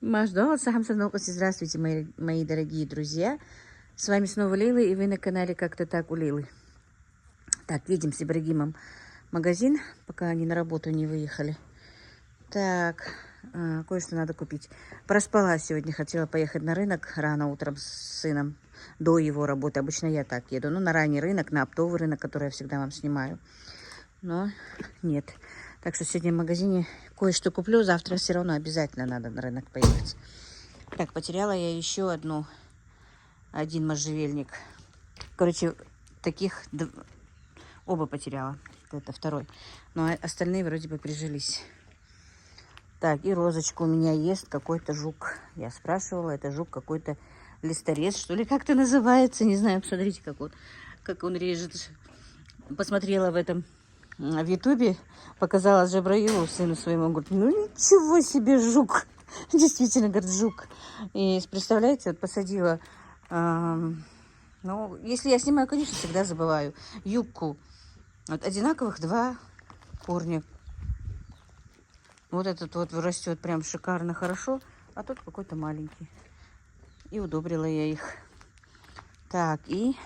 Здравствуйте, мои дорогие друзья. С вами снова Лила, и вы на канале Как-то так у Лилы. Так, едем с Ибрагимом в магазин, пока они на работу не выехали. Так, кое-что надо купить. Проспала сегодня, хотела поехать на рынок рано утром с сыном, до его работы. Обычно я так еду, на ранний рынок, на оптовый рынок, который я всегда вам снимаю. Но нет. Так что сегодня в магазине кое-что куплю. Завтра все равно обязательно надо на рынок поехать. Так, потеряла я еще один можжевельник. Короче, таких оба потеряла. Это второй. Но остальные вроде бы прижились. Так, и розочку у меня есть какой-то жук. Я спрашивала, это жук какой-то листорез, что ли, как-то называется. Не знаю, посмотрите, как он режет. Посмотрела в ютубе, показала Джабраилу, сыну своему, говорит, ну ничего себе жук. Действительно, говорит, жук. И представляете, вот посадила, ну, если я снимаю, конечно, всегда забываю, юбку. Вот одинаковых два корня. Вот этот вот растет прям шикарно, хорошо, а тот какой-то маленький. И удобрила я их. Так, и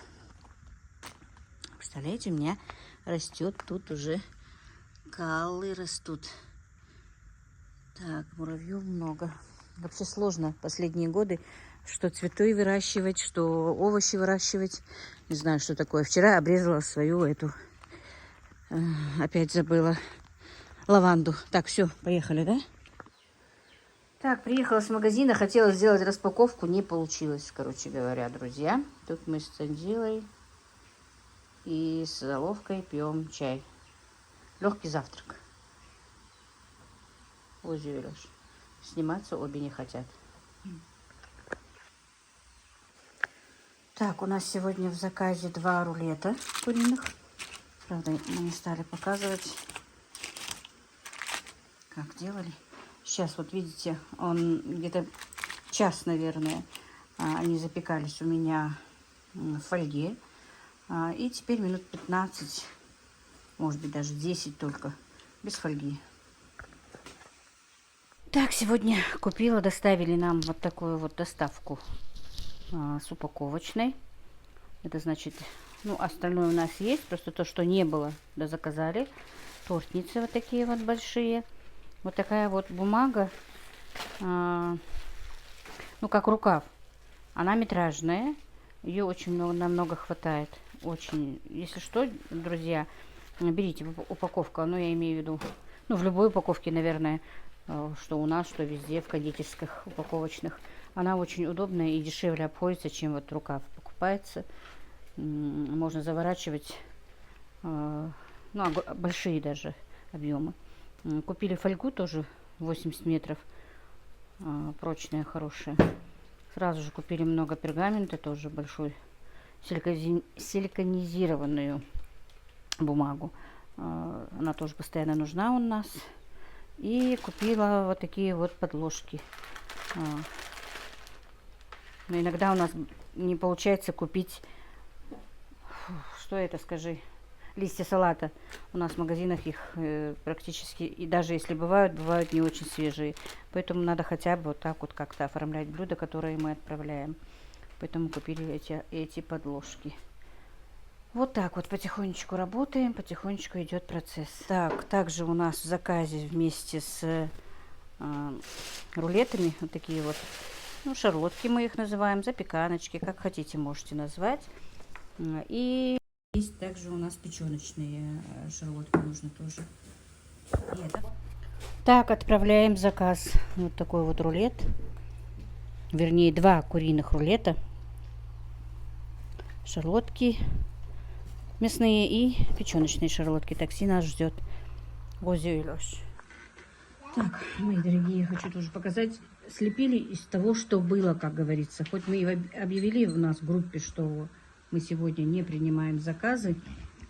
представляете, у меня растет тут уже каллы растут. Так, муравьев много. Вообще сложно последние годы, что цветы выращивать, что овощи выращивать. Не знаю, что такое. Вчера обрезала свою опять забыла, лаванду. Так, все, поехали, да? Так, приехала с магазина, хотела сделать распаковку, не получилось, короче говоря, друзья. Тут мы с Танзилой и с Заловкой пьем чай. Легкий завтрак. Ой, Леш. Сниматься обе не хотят. Так, у нас сегодня в заказе 2 рулета куриных. Правда, мы не стали показывать, как делали. Сейчас, вот видите, он где-то час, наверное, они запекались у меня в фольге. И теперь минут 15, может быть, даже 10 только, без фольги. Так, сегодня купила, доставили нам вот такую вот доставку с упаковочной. Это значит, ну, остальное у нас есть, просто то, что не было, да заказали. Тортницы вот такие вот большие. Вот такая вот бумага, ну, как рукав. Она метражная, ее очень намного хватает. Очень, если что, друзья, берите упаковку, ну, я имею в виду, ну, в любой упаковке, наверное, что у нас, что везде, в кондитерских упаковочных. Она очень удобная и дешевле обходится, чем вот рукав покупается. Можно заворачивать, ну, большие даже объемы. Купили фольгу тоже 80 метров, прочная, хорошая. Сразу же купили много пергамента, тоже большой, силиконизированную бумагу. Она тоже постоянно нужна у нас. И купила вот такие вот подложки. Но иногда у нас не получается купить, что это, скажи, листья салата. У нас в магазинах их практически, и даже если бывают не очень свежие. Поэтому надо хотя бы вот так вот как-то оформлять блюда, которые мы отправляем. Поэтому купили эти подложки. Вот так вот потихонечку работаем, потихонечку идет процесс. Так, также у нас в заказе вместе с рулетами вот такие вот, ну, шарлотки мы их называем, запеканочки, как хотите, можете назвать. И есть также у нас печеночные шарлотки, нужно тоже. Так, отправляем заказ. Вот такой вот рулет. Вернее, 2 куриных рулета. Шарлотки мясные и печеночные шарлотки. Такси нас ждет. Возле Лёш. Так, мои дорогие, хочу тоже показать. Слепили из того, что было, как говорится. Хоть мы и объявили у нас в группе, что мы сегодня не принимаем заказы,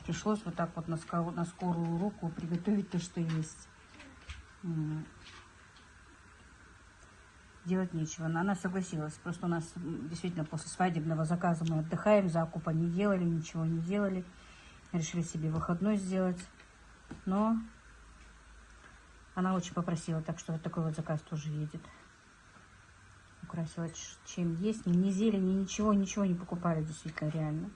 пришлось вот так вот на скорую руку приготовить то, что есть. Делать нечего. Она согласилась. Просто у нас действительно после свадебного заказа мы отдыхаем, закупа не делали, ничего не делали. Решили себе выходной сделать. Но она очень попросила, так что вот такой вот заказ тоже едет. украсила, чем есть. Ни зелени, ничего не покупали, действительно, реально.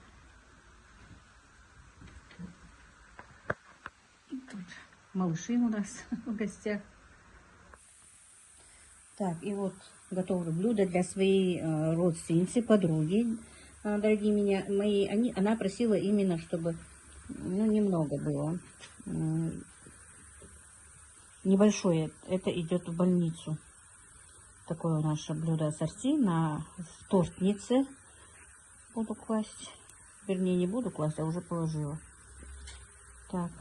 И тут малыши у нас в гостях. Так, и вот готовлю блюдо для своей родственницы, подруги, дорогие мои. Она просила именно, чтобы, ну, немного было. Небольшое. Это идет в больницу. Такое наше блюдо ассорти на тортнице буду класть. Вернее, не буду класть, а уже положила. Так.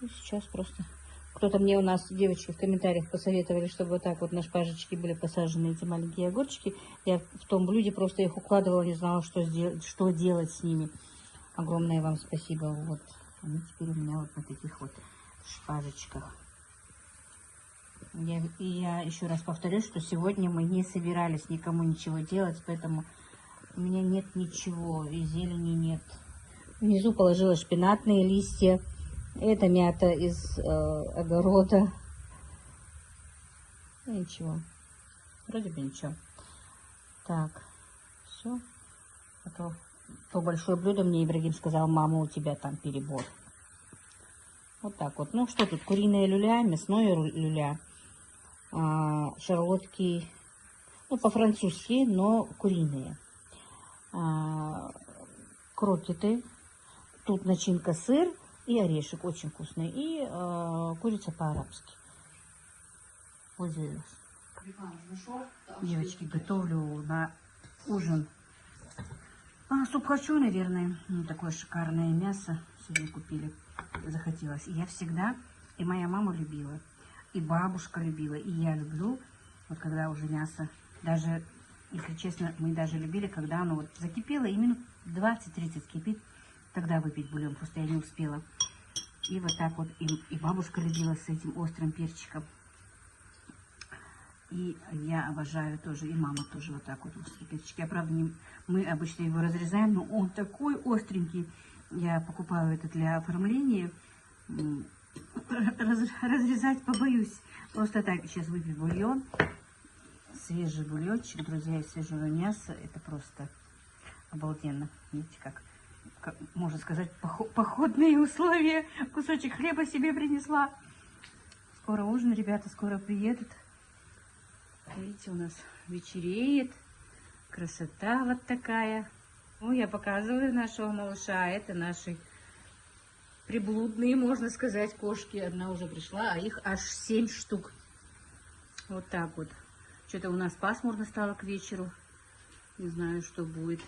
И сейчас просто... Кто-то мне у нас, девочки, в комментариях посоветовали, чтобы вот так вот на шпажечки были посажены эти маленькие огурчики. Я в том блюде просто их укладывала, не знала, что делать с ними. Огромное вам спасибо. Вот. Они теперь у меня вот на таких вот шпажечках. Я еще раз повторюсь, что сегодня мы не собирались никому ничего делать, поэтому у меня нет ничего, и зелени нет. Внизу положила шпинатные листья. Это мята из огорода. Ничего. Вроде бы ничего. Так, все. А то большое блюдо мне Ибрагим сказал: мама, у тебя там перебор. Вот так вот. Ну что тут? Куриное люля, мясное люля. Шарлотки, ну, по-французски, но куриные. Крокеты. Тут начинка сыр и орешек, очень вкусный. И курица по-арабски. Пользуюсь. Девочки, готовлю на ужин. Суп хочу, наверное. Ну, такое шикарное мясо сегодня купили. Захотелось. И я всегда, и моя мама любила, и бабушка любила, и я люблю. Вот когда уже мясо, даже, если честно, мы даже любили, когда оно вот закипело, и минут 20-30 кипит, тогда выпить бульон. Просто я не успела. И вот так вот, и бабушка любила с этим острым перчиком. И я обожаю тоже, и мама тоже вот так вот острый перчик. Я, правда, мы обычно его разрезаем, но он такой остренький. Я покупаю это для оформления. Разрезать побоюсь. Просто так сейчас выпью бульон. Свежий бульончик, друзья, из свежего мяса. Это просто обалденно. Видите, как можно сказать, походные условия. Кусочек хлеба себе принесла. Скоро ужин, ребята, скоро приедут. Видите, у нас вечереет. Красота вот такая. Ну, я показываю нашего малыша. Это наши приблудные, можно сказать, кошки. Одна уже пришла, а их аж 7 штук. Вот так вот. Что-то у нас пасмурно стало к вечеру. Не знаю, что будет.